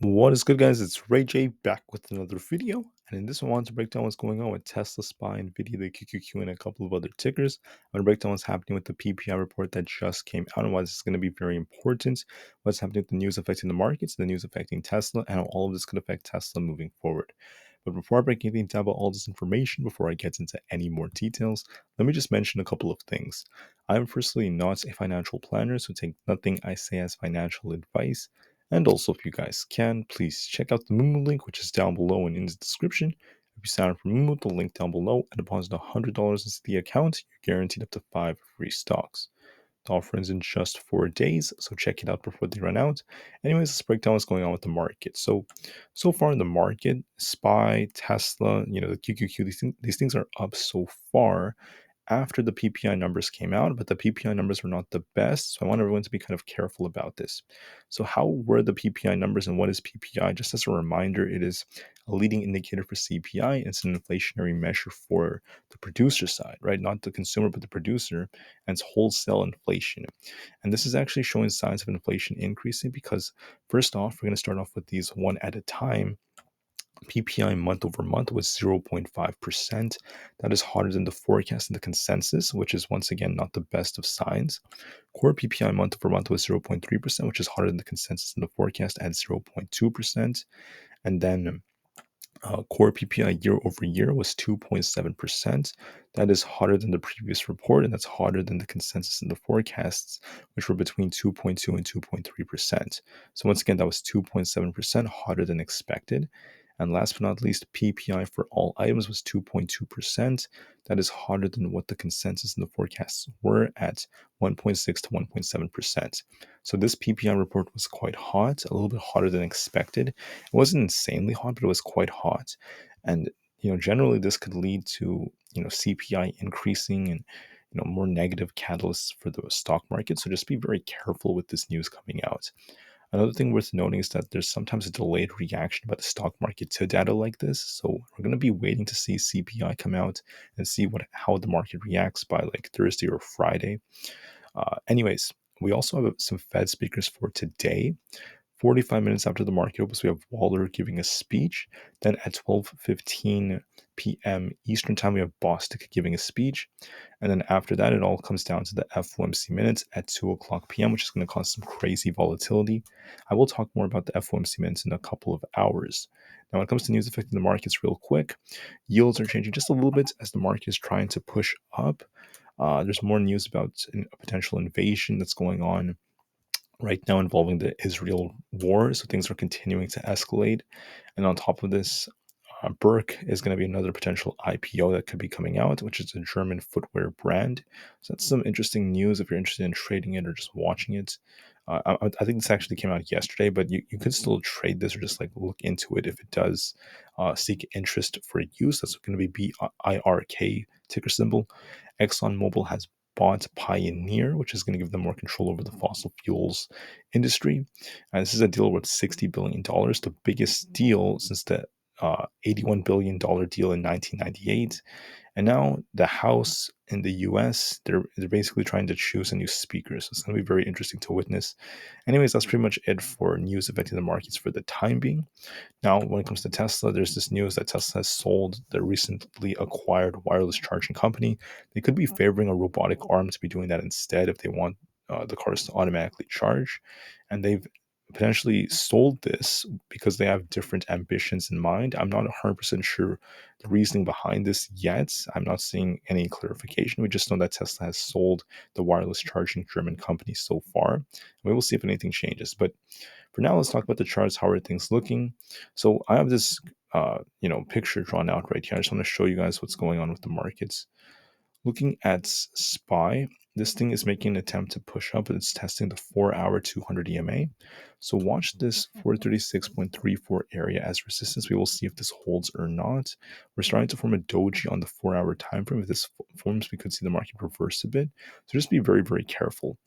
What is good, guys? It's Ray J back with another video, and in this one, I want to break down what's going on with Tesla, SPY, Nvda, the QQQ, and a couple of other tickers. I'm going to break down what's happening with the PPI report that just came out and why this is going to be very important, what's happening with the news affecting the markets, the news affecting Tesla, and how all of this could affect Tesla moving forward. But before I break anything down about all this information, before I get into any more details, let me just mention a couple of things. I'm firstly not a financial planner, so take nothing I say as financial advice. And also, if you guys can, please check out the Mumu link, which is down below and in the description. If you sign up for Mumu, the link down below, and deposit $100 into the account, you're guaranteed up to 5 free stocks. The offer ends in just 4 days, so check it out before they run out. Anyways, let's break down what's going on with the market. So far in the market, SPY, Tesla, the QQQ, these things are up so far after the PPI numbers came out, but the PPI numbers were not the best. So I want everyone to be kind of careful about this. So how were the PPI numbers and what is PPI? Just as a reminder, it is a leading indicator for CPI. It's an inflationary measure for the producer side, right? Not the consumer, but the producer, and it's wholesale inflation. And this is actually showing signs of inflation increasing because first off, we're going to start off with these one at a time. PPI month over month was 0.5%. That is hotter than the forecast and the consensus, which is once again not the best of signs. Core PPI month over month was 0.3%, which is hotter than the consensus and the forecast at 0.2%. And then core PPI year over year was 2.7%. That is hotter than the previous report, and that's hotter than the consensus and the forecasts, which were between 2.2 and 2.3%. So once again, that was 2.7% hotter than expected. And last but not least, PPI for all items was 2.2%. That is hotter than what the consensus and the forecasts were at 1.6 to 1.7%. So this PPI report was quite hot, a little bit hotter than expected. It wasn't insanely hot, but it was quite hot. And generally this could lead to CPI increasing and more negative catalysts for the stock market. So just be very careful with this news coming out. Another thing worth noting is that there's sometimes a delayed reaction by the stock market to data like this. So we're going to be waiting to see CPI come out and see how the market reacts by like Thursday or Friday. Anyways, we also have some Fed speakers for today. 45 minutes after the market opens, we have Waller giving a speech. Then at 12:15 p.m. Eastern Time, we have Bostic giving a speech. And then after that, it all comes down to the FOMC minutes at 2 o'clock p.m., which is going to cause some crazy volatility. I will talk more about the FOMC minutes in a couple of hours. Now, when it comes to news affecting the markets real quick, yields are changing just a little bit as the market is trying to push up. There's more news about a potential invasion that's going on right now involving the Israel war. So things are continuing to escalate. And on top of this, Burke is going to be another potential IPO that could be coming out, which is a German footwear brand. So that's some interesting news if you're interested in trading it or just watching it. I think this actually came out yesterday, but you could still trade this or just like look into it if it does seek interest for use. That's going to be BIRK ticker symbol. ExxonMobil has bought Pioneer, which is going to give them more control over the fossil fuels industry. And this is a deal worth $60 billion, the biggest deal since the $81 billion deal in 1998. And now the House in the US, they're basically trying to choose a new speaker. So it's going to be very interesting to witness. Anyways, that's pretty much it for news affecting the markets for the time being. Now, when it comes to Tesla, there's this news that Tesla has sold their recently acquired wireless charging company. They could be favoring a robotic arm to be doing that instead if they want the cars to automatically charge. And they've potentially sold this because they have different ambitions in mind. I'm not 100% sure the reasoning behind this yet. I'm not seeing any clarification. We just know that Tesla has sold the wireless charging German company so far. We will see if anything changes. But for now, let's talk about the charts. How are things looking? So I have this, picture drawn out right here. I just want to show you guys what's going on with the markets. Looking at SPY, this thing is making an attempt to push up. It's testing the 4-hour 200 EMA. So watch this 436.34 area as resistance. We will see if this holds or not. We're starting to form a doji on the 4-hour time frame. If this forms, we could see the market reverse a bit. So just be very, very careful.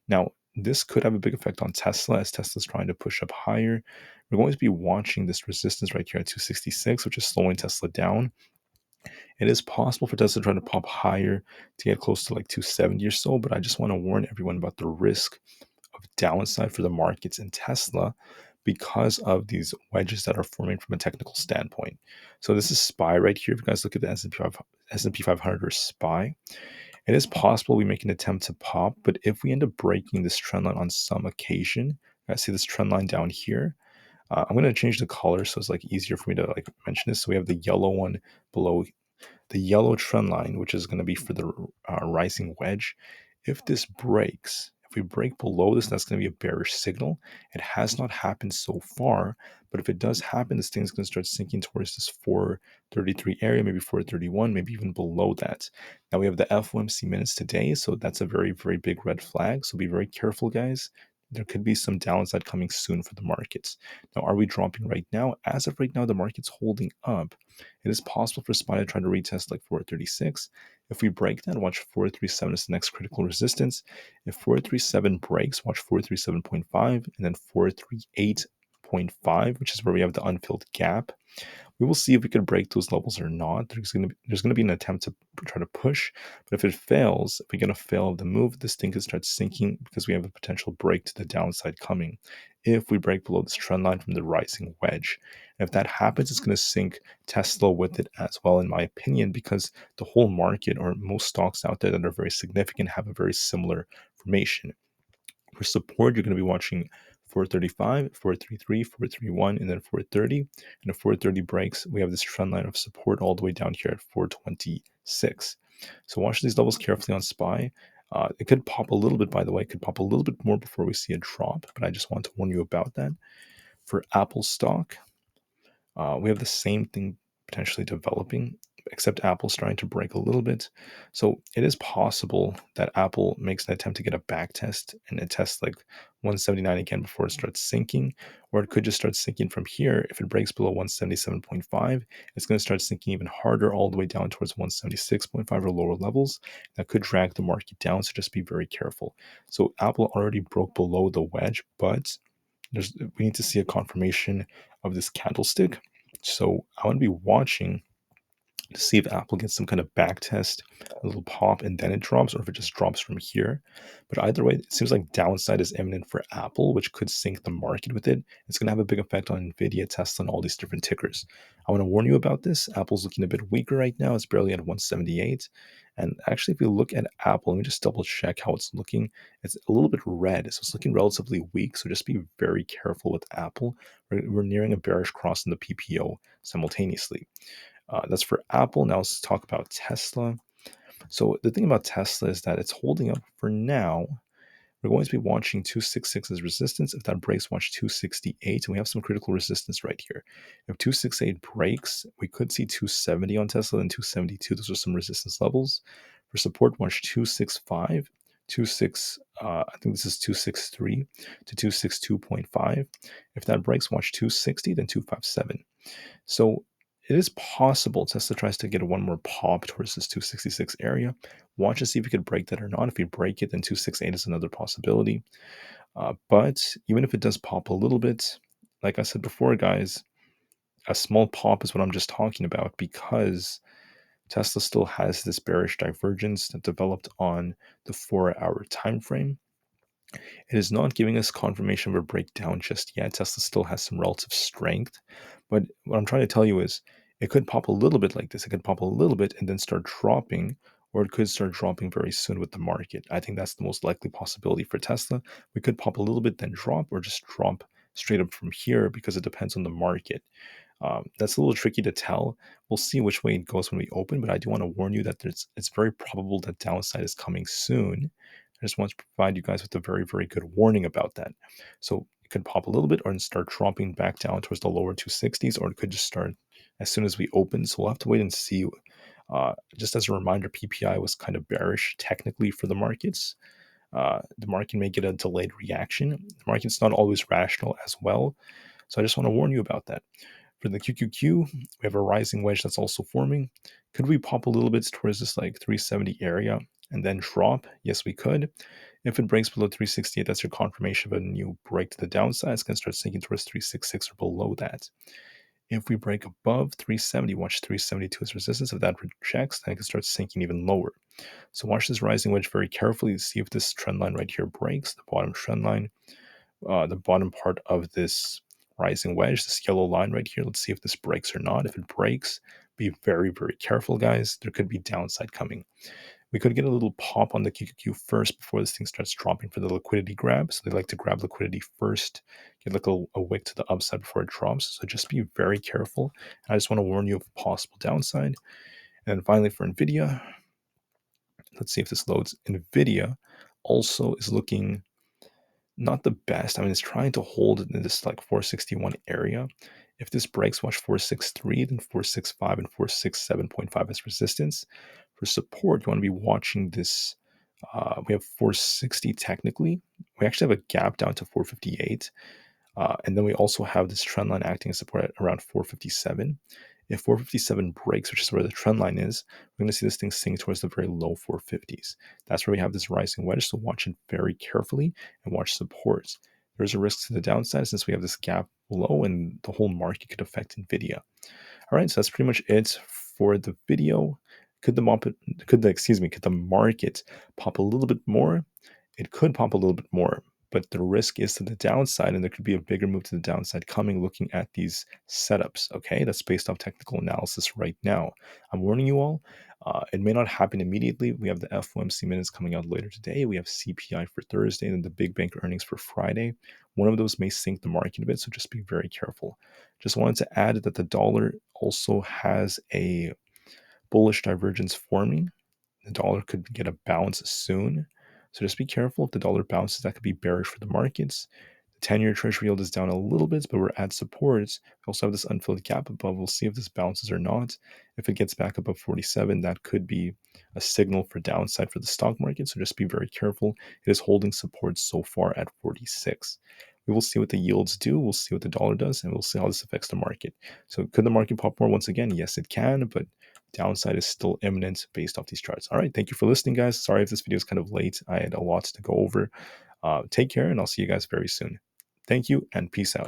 Now, this could have a big effect on Tesla as Tesla's trying to push up higher. We're going to be watching this resistance right here at 266, which is slowing Tesla down. It is possible for Tesla to try to pop higher to get close to like 270 or so, but I just want to warn everyone about the risk of downside for the markets in Tesla because of these wedges that are forming from a technical standpoint. So this is SPY right here. If you guys look at the S&P 500 or SPY, it is possible we make an attempt to pop, but if we end up breaking this trend line on some occasion, I see this trend line down here. I'm going to change the color so it's like easier for me to like mention this. So we have the yellow one below the yellow trend line, which is going to be for the rising wedge. If this breaks, if we break below this, that's going to be a bearish signal. It has not happened so far, but if it does happen, this thing's going to start sinking towards this 433 area, maybe 431, maybe even below that. Now we have the FOMC minutes today, so that's a very, very big red flag. So be very careful, guys. There could be some downside coming soon for the markets. Now, are we dropping right now? As of right now, the market's holding up. It is possible for SPY to try to retest like 436. If we break that, watch 437 is the next critical resistance. If 437 breaks, watch 437.5 and then 438.5, which is where we have the unfilled gap. We will see if we can break those levels or not. There's going to be an attempt to try to push, but if it fails, if we get a fail of the move, this thing could start sinking because we have a potential break to the downside coming. If we break below this trend line from the rising wedge, and if that happens, it's going to sink Tesla with it as well, in my opinion, because the whole market or most stocks out there that are very significant have a very similar formation. For support, you're going to be watching 435, 433, 431, and then 430. And if 430 breaks, we have this trend line of support all the way down here at 426. So watch these levels carefully on SPY. It could pop a little bit, by the way. It could pop a little bit more before we see a drop, but I just want to warn you about that. For Apple stock, we have the same thing potentially developing, except Apple's starting to break a little bit. So it is possible that Apple makes an attempt to get a back test and it tests like 179 again before it starts sinking, or it could just start sinking from here. If it breaks below 177.5, it's going to start sinking even harder all the way down towards 176.5 or lower levels. That could drag the market down, so just be very careful. So Apple already broke below the wedge, but we need to see a confirmation of this candlestick. So I want to be watching to see if Apple gets some kind of back test, a little pop, and then it drops, or if it just drops from here. But either way, it seems like downside is imminent for Apple, which could sink the market with it. It's going to have a big effect on Nvda, Tesla, and all these different tickers. I want to warn you about this. Apple's looking a bit weaker right now. It's barely at 178. And actually, if we look at Apple, let me just double check how it's looking. It's a little bit red, so it's looking relatively weak. So just be very careful with Apple. We're nearing a bearish cross in the PPO simultaneously. That's for Apple. Now let's talk about Tesla. So the thing about Tesla is that it's holding up for now. We're going to be watching 266 as resistance. If that breaks, watch 268. And we have some critical resistance right here. If 268 breaks, we could see 270 on Tesla and 272. Those are some resistance levels. For support, watch 265. I think this is 263 to 262.5. If that breaks, watch 260, then 257. So it is possible Tesla tries to get one more pop towards this 266 area. Watch and see if we could break that or not. If we break it, then 268 is another possibility. But even if it does pop a little bit, like I said before, guys, a small pop is what I'm just talking about, because Tesla still has this bearish divergence that developed on the 4-hour time frame. It is not giving us confirmation of a breakdown just yet. Tesla still has some relative strength. But what I'm trying to tell you is it could pop a little bit like this. It could pop a little bit and then start dropping, or it could start dropping very soon with the market. I think that's the most likely possibility for Tesla. We could pop a little bit, then drop, or just drop straight up from here, because it depends on the market. That's a little tricky to tell. We'll see which way it goes when we open, but I do want to warn you that it's very probable that downside is coming soon. I just want to provide you guys with a very, very good warning about that. So it could pop a little bit or start dropping back down towards the lower 260s, or it could just start as soon as we open. So we'll have to wait and see. Just as a reminder, PPI was kind of bearish technically for the markets. The market may get a delayed reaction. The market's not always rational as well. So I just want to warn you about that. For the QQQ, we have a rising wedge that's also forming. Could we pop a little bit towards this like 370 area and then drop? Yes, we could. If it breaks below 368, that's your confirmation of a new break to the downside. It's going to start sinking towards 366 or below that. If we break above 370, watch 372 as resistance. If that rejects, then it can start sinking even lower. So watch this rising wedge very carefully to see if this trend line right here breaks, the bottom trend line, the bottom part of this rising wedge, this yellow line right here. Let's see if this breaks or not. If it breaks, be very, very careful, guys. There could be downside coming. We could get a little pop on the QQQ first before this thing starts dropping for the liquidity grab. So they like to grab liquidity first, get like a wick to the upside before it drops. So just be very careful. I just want to warn you of possible downside. And then finally for Nvidia, let's see if this loads. Nvidia also is looking not the best. I mean, it's trying to hold in this like 461 area. If this breaks, watch 463, then 465 and 467.5 as resistance. For support, you want to be watching this. We have 460 technically. We actually have a gap down to 458. And then we also have this trend line acting as support at around 457. If 457 breaks, which is where the trend line is, we're going to see this thing sink towards the very low 450s. That's where we have this rising wedge, so watch it very carefully and watch supports. There's a risk to the downside since we have this gap below and the whole market could affect Nvidia. All right, so that's pretty much it for the video. Could the market pop a little bit more? It could pop a little bit more, but the risk is to the downside, and there could be a bigger move to the downside coming looking at these setups. Okay, that's based off technical analysis right now. I'm warning you all. It may not happen immediately. We have the FOMC minutes coming out later today. We have CPI for Thursday and then the big bank earnings for Friday. One of those may sink the market a bit, so just be very careful. Just wanted to add that the dollar also has a bullish divergence forming. The dollar could get a bounce soon. So just be careful. If the dollar bounces, that could be bearish for the markets. The 10-year treasury yield is down a little bit, but we're at supports. We also have this unfilled gap above. We'll see if this bounces or not. If it gets back above 47, that could be a signal for downside for the stock market. So just be very careful. It is holding support so far at 46. We will see what the yields do. We'll see what the dollar does, and we'll see how this affects the market. So could the market pop more once again? Yes, it can, but downside is still imminent based off these charts. All right. Thank you for listening, guys. Sorry if this video is kind of late. I had a lot to go over. Take care, and I'll see you guys very soon. Thank you, and peace out.